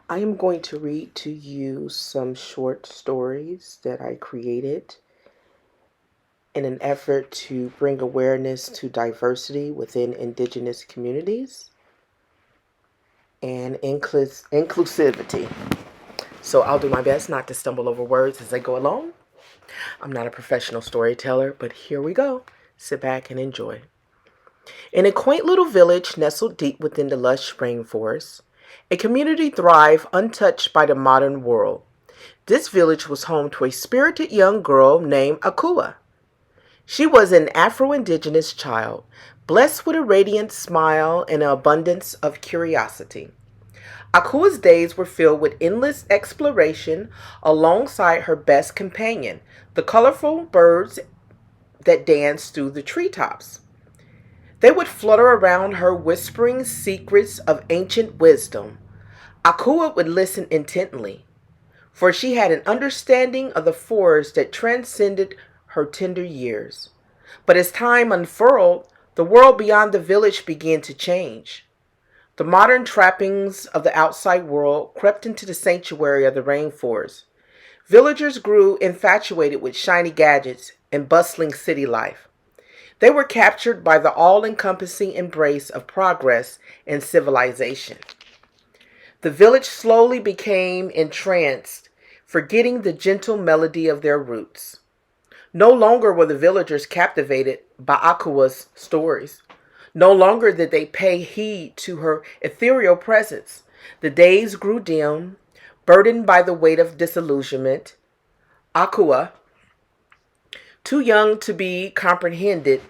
I am going to read to you some short stories that I created in an effort to bring awareness to diversity within Indigenous communities and inclusivity. So I'll do my best not to stumble over words as I go along. I'm not a professional storyteller, but here we go. Sit back and enjoy. In a quaint little village nestled deep within the lush rainforest, a community thrived untouched by the modern world. This village was home to a spirited young girl named Akua. She was an Afro Indigenous child, blessed with a radiant smile and an abundance of curiosity. Akua's days were filled with endless exploration alongside her best companion, the colorful birds that danced through the treetops. They would flutter around her, whispering secrets of ancient wisdom. Akua would listen intently, for she had an understanding of the forest that transcended her tender years. But as time unfurled, the world beyond the village began to change. The modern trappings of the outside world crept into the sanctuary of the rainforest. Villagers grew infatuated with shiny gadgets and bustling city life. They were captured by the all-encompassing embrace of progress and civilization. The village slowly became entranced, forgetting the gentle melody of their roots. No longer were the villagers captivated by Akua's stories. No longer did they pay heed to her ethereal presence. The days grew dim, burdened by the weight of disillusionment. Akua, too young to be comprehended,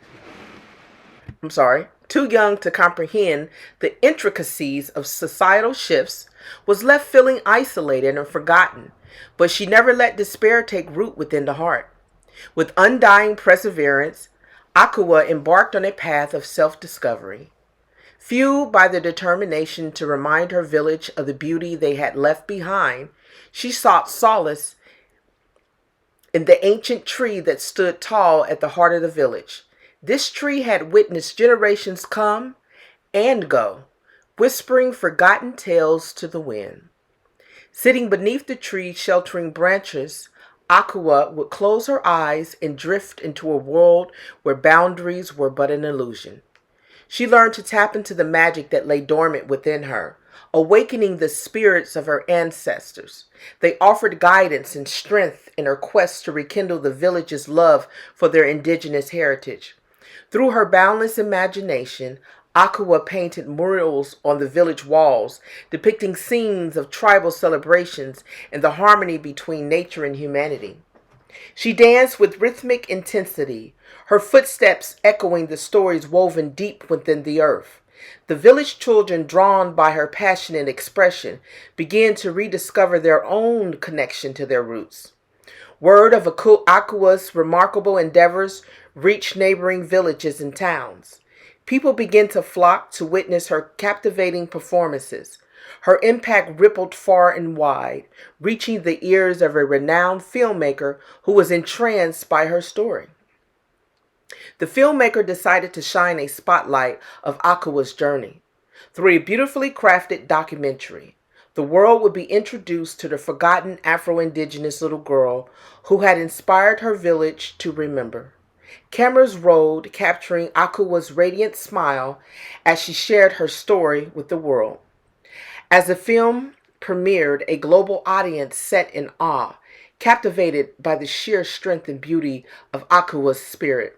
too young to comprehend the intricacies of societal shifts, was left feeling isolated and forgotten, but she never let despair take root within the heart. With undying perseverance, Akua embarked on a path of self-discovery. Fueled by the determination to remind her village of the beauty they had left behind, she sought solace in the ancient tree that stood tall at the heart of the village. This tree had witnessed generations come and go, whispering forgotten tales to the wind. Sitting beneath the tree's sheltering branches, Akua would close her eyes and drift into a world where boundaries were but an illusion. She learned to tap into the magic that lay dormant within her, awakening the spirits of her ancestors. They offered guidance and strength in her quest to rekindle the village's love for their indigenous heritage. Through her boundless imagination, Akua painted murals on the village walls, depicting scenes of tribal celebrations and the harmony between nature and humanity. She danced with rhythmic intensity, her footsteps echoing the stories woven deep within the earth. The village children, drawn by her passionate expression, began to rediscover their own connection to their roots. Word of Akua's remarkable endeavors reached neighboring villages and towns. People began to flock to witness her captivating performances. Her impact rippled far and wide, reaching the ears of a renowned filmmaker who was entranced by her story. The filmmaker decided to shine a spotlight of Akua's journey. Through a beautifully crafted documentary, the world would be introduced to the forgotten Afro-Indigenous little girl who had inspired her village to remember. Cameras rolled, capturing Akua's radiant smile as she shared her story with the world. As the film premiered, a global audience sat in awe, captivated by the sheer strength and beauty of Akua's spirit.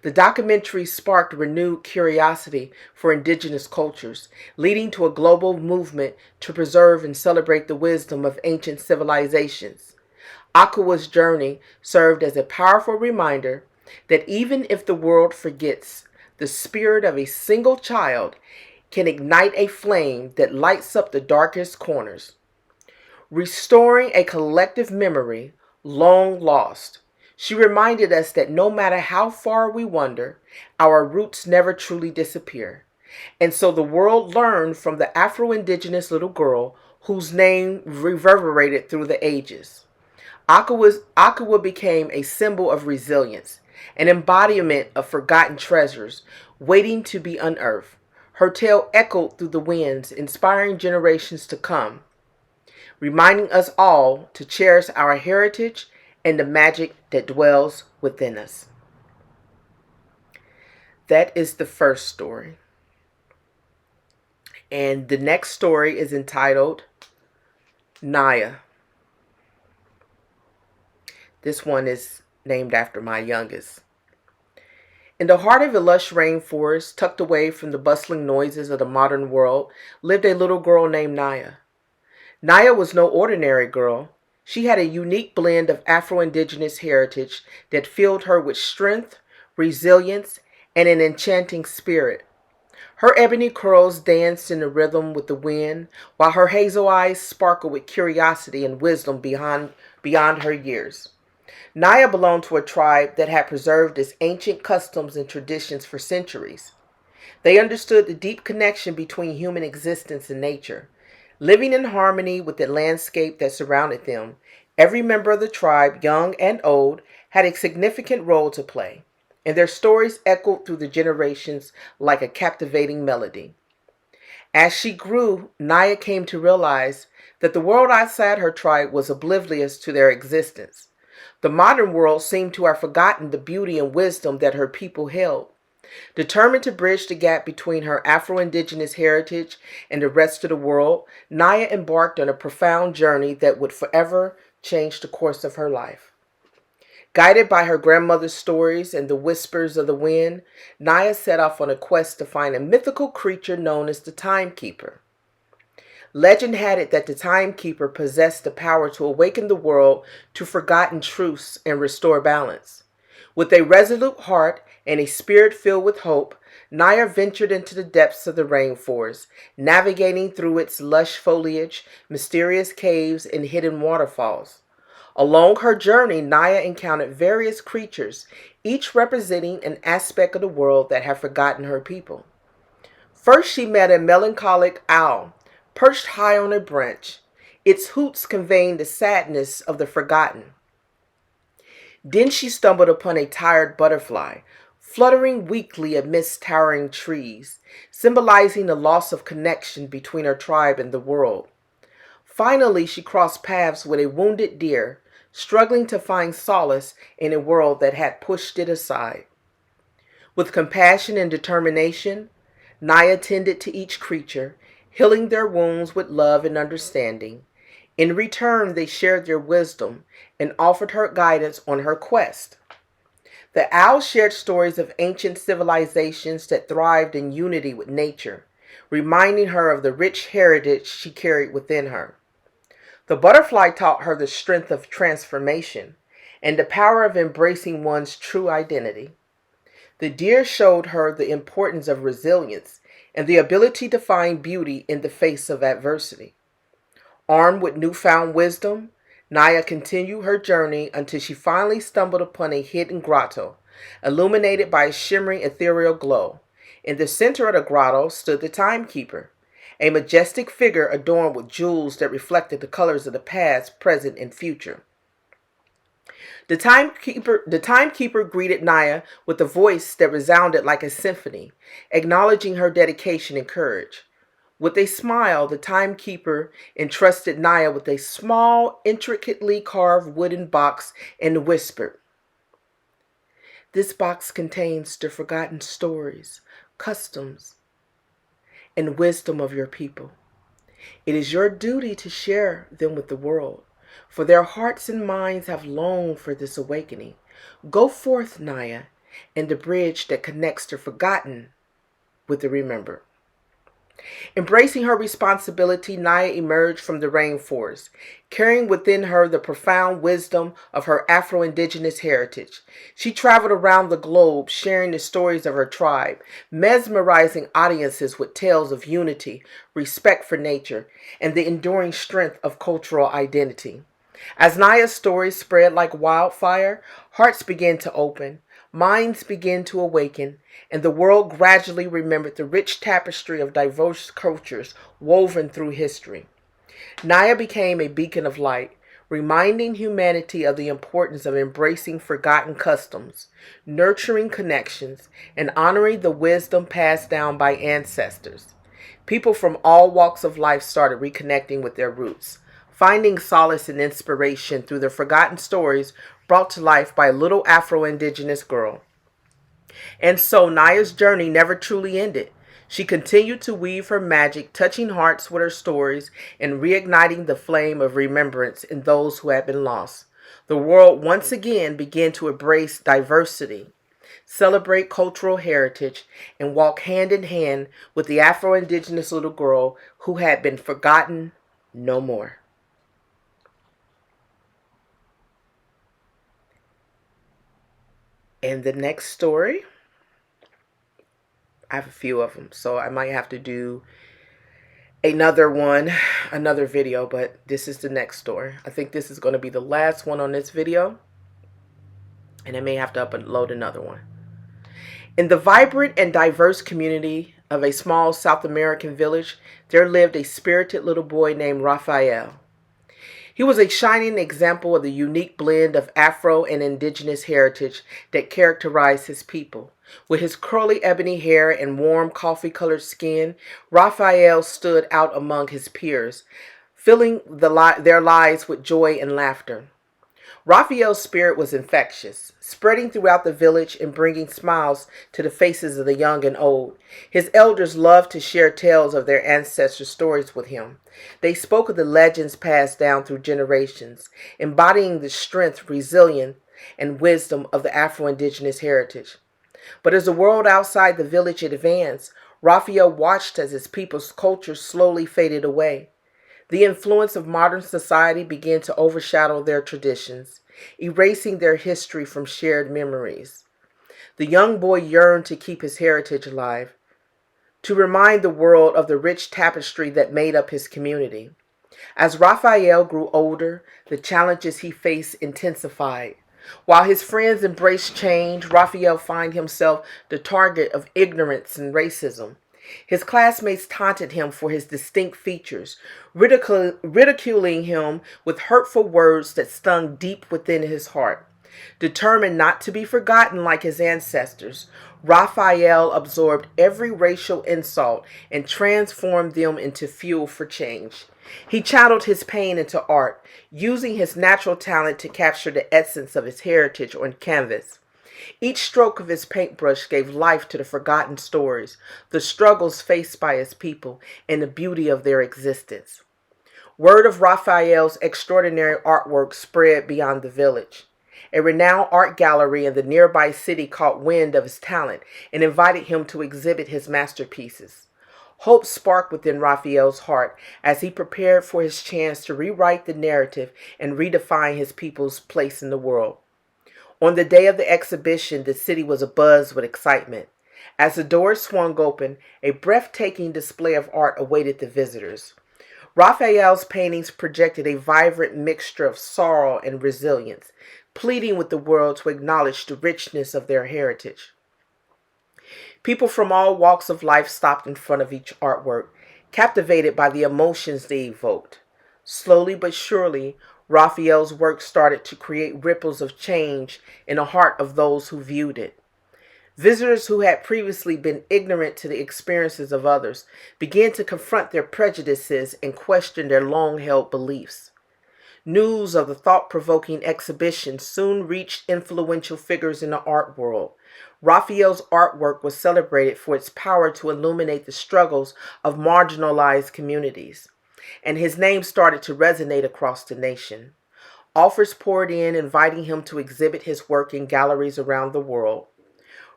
The documentary sparked renewed curiosity for indigenous cultures, leading to a global movement to preserve and celebrate the wisdom of ancient civilizations. Akua's journey served as a powerful reminder that even if the world forgets, the spirit of a single child can ignite a flame that lights up the darkest corners, restoring a collective memory long lost. She reminded us that no matter how far we wander, our roots never truly disappear. And so the world learned from the Afro-Indigenous little girl whose name reverberated through the ages. Akua became a symbol of resilience, an embodiment of forgotten treasures waiting to be unearthed. Her tale echoed through the winds, inspiring generations to come. reminding us all to cherish our heritage and the magic that dwells within us. That is the first story. And the next story is entitled Naya. This one is named after my youngest. In the heart of a lush rainforest, tucked away from the bustling noises of the modern world, lived a little girl named Naya. Naya was no ordinary girl. She had a unique blend of Afro Indigenous heritage that filled her with strength, resilience, and an enchanting spirit. Her ebony curls danced in the rhythm with the wind, while her hazel eyes sparkled with curiosity and wisdom beyond her years. Naya belonged to a tribe that had preserved its ancient customs and traditions for centuries. They understood the deep connection between human existence and nature. Living in harmony with the landscape that surrounded them, every member of the tribe, young and old, had a significant role to play, and their stories echoed through the generations like a captivating melody. As she grew, Naya came to realize that the world outside her tribe was oblivious to their existence. The modern world seemed to have forgotten the beauty and wisdom that her people held. Determined to bridge the gap between her Afro-Indigenous heritage and the rest of the world, Naya embarked on a profound journey that would forever change the course of her life. Guided by her grandmother's stories and the whispers of the wind, Naya set off on a quest to find a mythical creature known as the Timekeeper. Legend had it that the Timekeeper possessed the power to awaken the world to forgotten truths and restore balance. With a resolute heart and a spirit filled with hope, Naya ventured into the depths of the rainforest, navigating through its lush foliage, mysterious caves, and hidden waterfalls. Along her journey, Naya encountered various creatures, each representing an aspect of the world that had forgotten her people. First, she met a melancholic owl, perched high on a branch, its hoots conveying the sadness of the forgotten. Then she stumbled upon a tired butterfly, fluttering weakly amidst towering trees, symbolizing the loss of connection between her tribe and the world. Finally, she crossed paths with a wounded deer, struggling to find solace in a world that had pushed it aside. With compassion and determination, Naya tended to each creature, healing their wounds with love and understanding. In return, they shared their wisdom and offered her guidance on her quest. The owl shared stories of ancient civilizations that thrived in unity with nature, reminding her of the rich heritage she carried within her. The butterfly taught her the strength of transformation and the power of embracing one's true identity. The deer showed her the importance of resilience and the ability to find beauty in the face of adversity. Armed with newfound wisdom, Naya continued her journey until she finally stumbled upon a hidden grotto, illuminated by a shimmering ethereal glow. In the center of the grotto stood the Timekeeper, a majestic figure adorned with jewels that reflected the colors of the past, present, and future. The timekeeper greeted Naya with a voice that resounded like a symphony, acknowledging her dedication and courage. With a smile, the timekeeper entrusted Naya with a small, intricately carved wooden box and whispered, "This box contains the forgotten stories, customs, and wisdom of your people. It is your duty to share them with the world, for their hearts and minds have longed for this awakening. Go forth, Naya, and the bridge that connects the forgotten with the remembered." Embracing her responsibility, Naya emerged from the rainforest, carrying within her the profound wisdom of her Afro-Indigenous heritage. She traveled around the globe, sharing the stories of her tribe, mesmerizing audiences with tales of unity, respect for nature, and the enduring strength of cultural identity. As Naya's story spread like wildfire, hearts began to open, minds began to awaken, and the world gradually remembered the rich tapestry of diverse cultures woven through history. Naya became a beacon of light, reminding humanity of the importance of embracing forgotten customs, nurturing connections, and honoring the wisdom passed down by ancestors. People from all walks of life started reconnecting with their roots, finding solace and inspiration through the forgotten stories brought to life by a little Afro Indigenous girl. And so Naya's journey never truly ended. She continued to weave her magic, touching hearts with her stories and reigniting the flame of remembrance in those who had been lost. The world once again began to embrace diversity, celebrate cultural heritage, and walk hand in hand with the Afro Indigenous little girl who had been forgotten no more. And the next story, I have a few of them, so I might have to do another video, but this is the next story. I think this is going to be the last one on this video, and I may have to upload another one. In the vibrant and diverse community of a small South American village, there lived a spirited little boy named Raphael. He was a shining example of the unique blend of Afro and Indigenous heritage that characterized his people. With his curly ebony hair and warm coffee-colored skin, Raphael stood out among his peers, filling their lives with joy and laughter. Raphael's spirit was infectious, spreading throughout the village and bringing smiles to the faces of the young and old. His elders loved to share tales of their ancestors' stories with him. They spoke of the legends passed down through generations, embodying the strength, resilience, and wisdom of the Afro-Indigenous heritage. But as the world outside the village advanced, Raphael watched as his people's culture slowly faded away. The influence of modern society began to overshadow their traditions, erasing their history from shared memories. The young boy yearned to keep his heritage alive, to remind the world of the rich tapestry that made up his community. As Raphael grew older, the challenges he faced intensified. While his friends embraced change, Raphael found himself the target of ignorance and racism. His classmates taunted him for his distinct features, ridiculing him with hurtful words that stung deep within his heart. Determined not to be forgotten like his ancestors, Raphael absorbed every racial insult and transformed them into fuel for change. He channeled his pain into art, using his natural talent to capture the essence of his heritage on canvas. Each stroke of his paintbrush gave life to the forgotten stories, the struggles faced by his people, and the beauty of their existence. Word of Raphael's extraordinary artwork spread beyond the village. A renowned art gallery in the nearby city caught wind of his talent and invited him to exhibit his masterpieces. Hope sparked within Raphael's heart as he prepared for his chance to rewrite the narrative and redefine his people's place in the world. On the day of the exhibition, the city was abuzz with excitement. As the doors swung open, a breathtaking display of art awaited the visitors. Raphael's paintings projected a vibrant mixture of sorrow and resilience, pleading with the world to acknowledge the richness of their heritage. People from all walks of life stopped in front of each artwork, captivated by the emotions they evoked. Slowly but surely, Raphael's work started to create ripples of change in the heart of those who viewed it. Visitors who had previously been ignorant to the experiences of others began to confront their prejudices and question their long-held beliefs. News of the thought-provoking exhibition soon reached influential figures in the art world. Raphael's artwork was celebrated for its power to illuminate the struggles of marginalized communities, and his name started to resonate across the nation. Offers poured in, inviting him to exhibit his work in galleries around the world.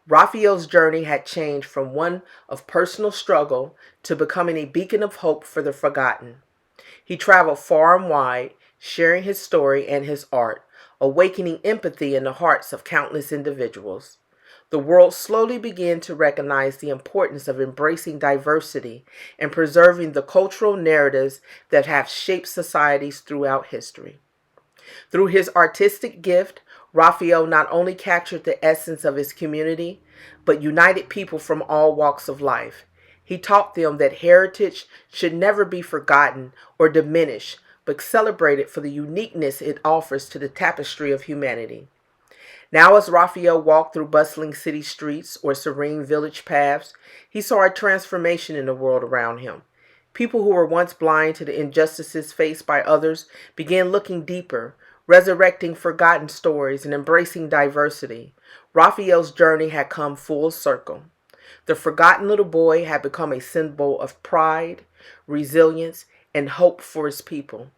Raphael's journey had changed from one of personal struggle to becoming a beacon of hope for the forgotten. He traveled far and wide, sharing his story and his art, awakening empathy in the hearts of countless individuals. The world slowly began to recognize the importance of embracing diversity and preserving the cultural narratives that have shaped societies throughout history. Through his artistic gift, Raphael not only captured the essence of his community, but united people from all walks of life. He taught them that heritage should never be forgotten or diminished, but celebrated for the uniqueness it offers to the tapestry of humanity. Now, as Raphael walked through bustling city streets or serene village paths, he saw a transformation in the world around him. People who were once blind to the injustices faced by others began looking deeper, resurrecting forgotten stories and embracing diversity. Raphael's journey had come full circle. The forgotten little boy had become a symbol of pride, resilience, and hope for his people,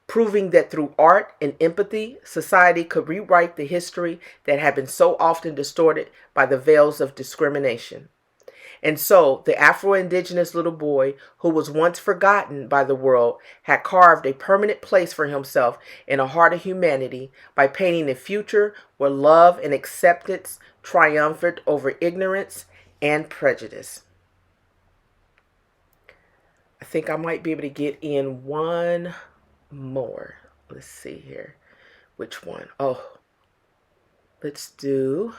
proving that through art and empathy, society could rewrite the history that had been so often distorted by the veils of discrimination. And so, the Afro Indigenous little boy, who was once forgotten by the world, had carved a permanent place for himself in the heart of humanity by painting a future where love and acceptance triumphed over ignorance and prejudice. I think I might be able to get in one more. Let's see here. Which one? Oh, let's do.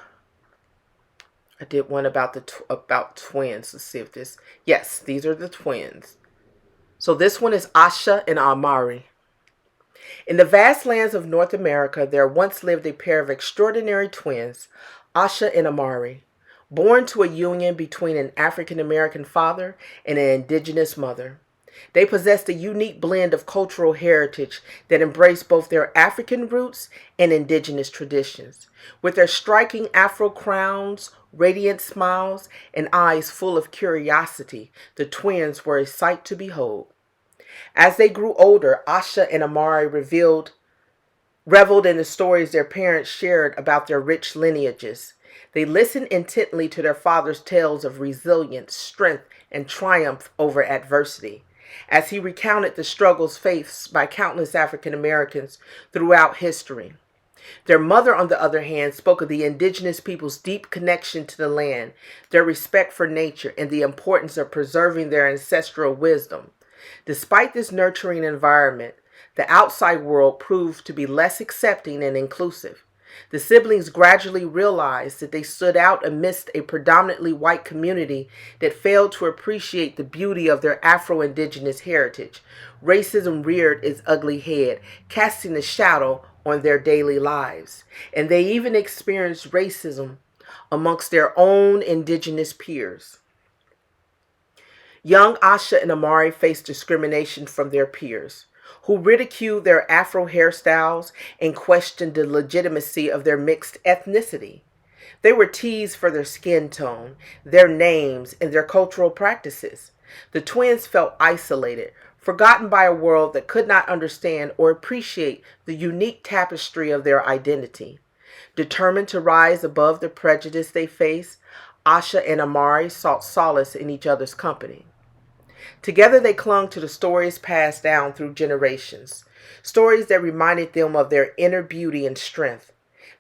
I did one about about twins. Let's see if this. Yes, these are the twins. So this one is Asha and Amari. In the vast lands of North America, there once lived a pair of extraordinary twins, Asha and Amari, born to a union between an African American father and an indigenous mother. They possessed a unique blend of cultural heritage that embraced both their African roots and indigenous traditions. With their striking Afro crowns, radiant smiles, and eyes full of curiosity, the twins were a sight to behold. As they grew older, Asha and Amari reveled in the stories their parents shared about their rich lineages. They listened intently to their father's tales of resilience, strength, and triumph over adversity, as he recounted the struggles faced by countless African Americans throughout history. Their mother, on the other hand, spoke of the indigenous people's deep connection to the land, their respect for nature, and the importance of preserving their ancestral wisdom. Despite this nurturing environment, the outside world proved to be less accepting and inclusive. The siblings gradually realized that they stood out amidst a predominantly white community that failed to appreciate the beauty of their Afro-Indigenous heritage. Racism reared its ugly head, casting a shadow on their daily lives. And they even experienced racism amongst their own indigenous peers. Young Asha and Amari faced discrimination from their peers, who ridiculed their Afro hairstyles and questioned the legitimacy of their mixed ethnicity. They were teased for their skin tone, their names, and their cultural practices. The twins felt isolated, forgotten by a world that could not understand or appreciate the unique tapestry of their identity. Determined to rise above the prejudice they faced, Asha and Amari sought solace in each other's company. Together they clung to the stories passed down through generations, stories that reminded them of their inner beauty and strength.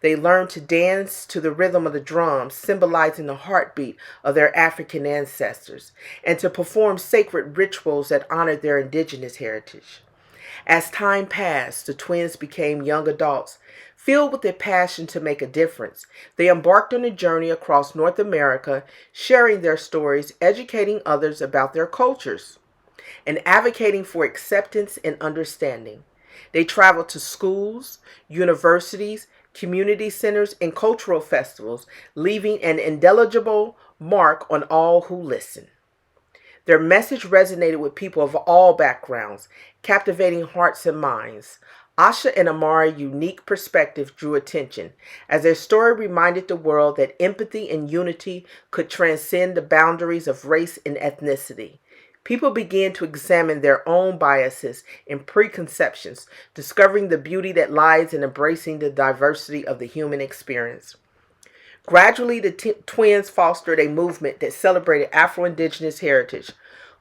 They learned to dance to the rhythm of the drums, symbolizing the heartbeat of their African ancestors, and to perform sacred rituals that honored their indigenous heritage. As time passed, the twins became young adults, filled with a passion to make a difference. They embarked on a journey across North America, sharing their stories, educating others about their cultures, and advocating for acceptance and understanding. They traveled to schools, universities, community centers, and cultural festivals, leaving an indelible mark on all who listened. Their message resonated with people of all backgrounds, captivating hearts and minds. Asha and Amari's unique perspective drew attention, as their story reminded the world that empathy and unity could transcend the boundaries of race and ethnicity. People began to examine their own biases and preconceptions, discovering the beauty that lies in embracing the diversity of the human experience. Gradually, the twins fostered a movement that celebrated Afro-Indigenous heritage,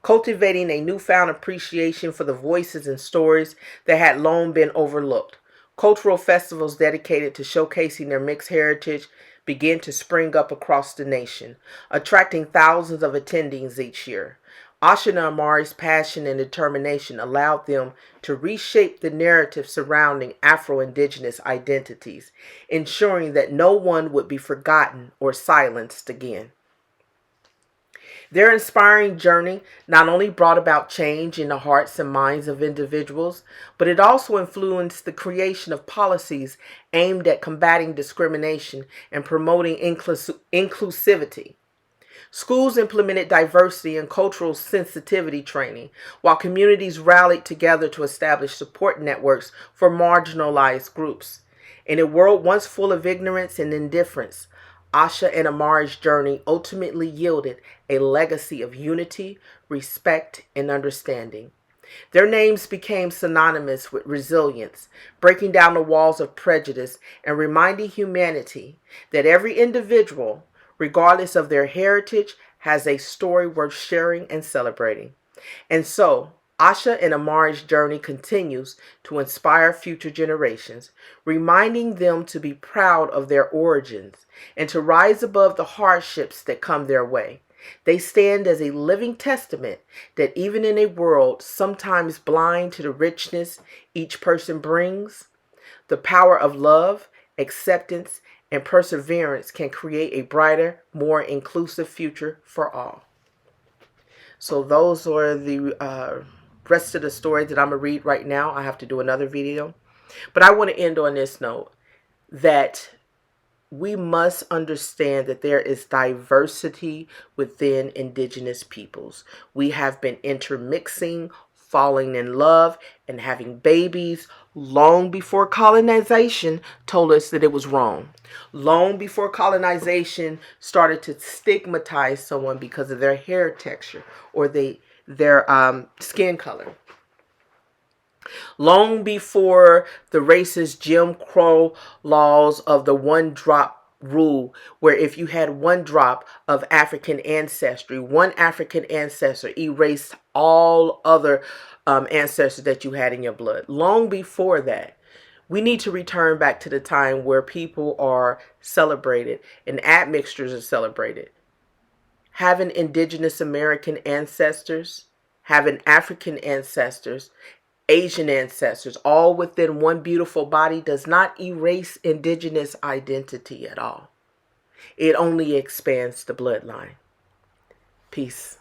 cultivating a newfound appreciation for the voices and stories that had long been overlooked. Cultural festivals dedicated to showcasing their mixed heritage began to spring up across the nation, attracting thousands of attendees each year. Asha and Amari's passion and determination allowed them to reshape the narrative surrounding Afro-Indigenous identities, ensuring that no one would be forgotten or silenced again. Their inspiring journey not only brought about change in the hearts and minds of individuals, but it also influenced the creation of policies aimed at combating discrimination and promoting inclusivity. Schools implemented diversity and cultural sensitivity training, while communities rallied together to establish support networks for marginalized groups. In a world once full of ignorance and indifference, Asha and Amari's journey ultimately yielded a legacy of unity, respect, and understanding. Their names became synonymous with resilience, breaking down the walls of prejudice and reminding humanity that every individual, regardless of their heritage, has a story worth sharing and celebrating. And so, Asha and Amari's journey continues to inspire future generations, reminding them to be proud of their origins and to rise above the hardships that come their way. They stand as a living testament that even in a world sometimes blind to the richness each person brings, the power of love, acceptance, and perseverance can create a brighter, more inclusive future for all. So those are the rest of the story that I'm going to read right now. I have to do another video. But I want to end on this note that we must understand that there is diversity within indigenous peoples. We have been intermixing, falling in love, and having babies long before colonization told us that it was wrong. Long before colonization started to stigmatize someone because of their hair texture or their skin color. Long before the racist Jim Crow laws of the one drop rule, where if you had one drop of African ancestry, one African ancestor erased all other ancestors that you had in your blood. Long before that, we need to return back to the time where people are celebrated and admixtures are celebrated. Having Indigenous American ancestors, having African ancestors, Asian ancestors, all within one beautiful body does not erase indigenous identity at all. It only expands the bloodline. Peace.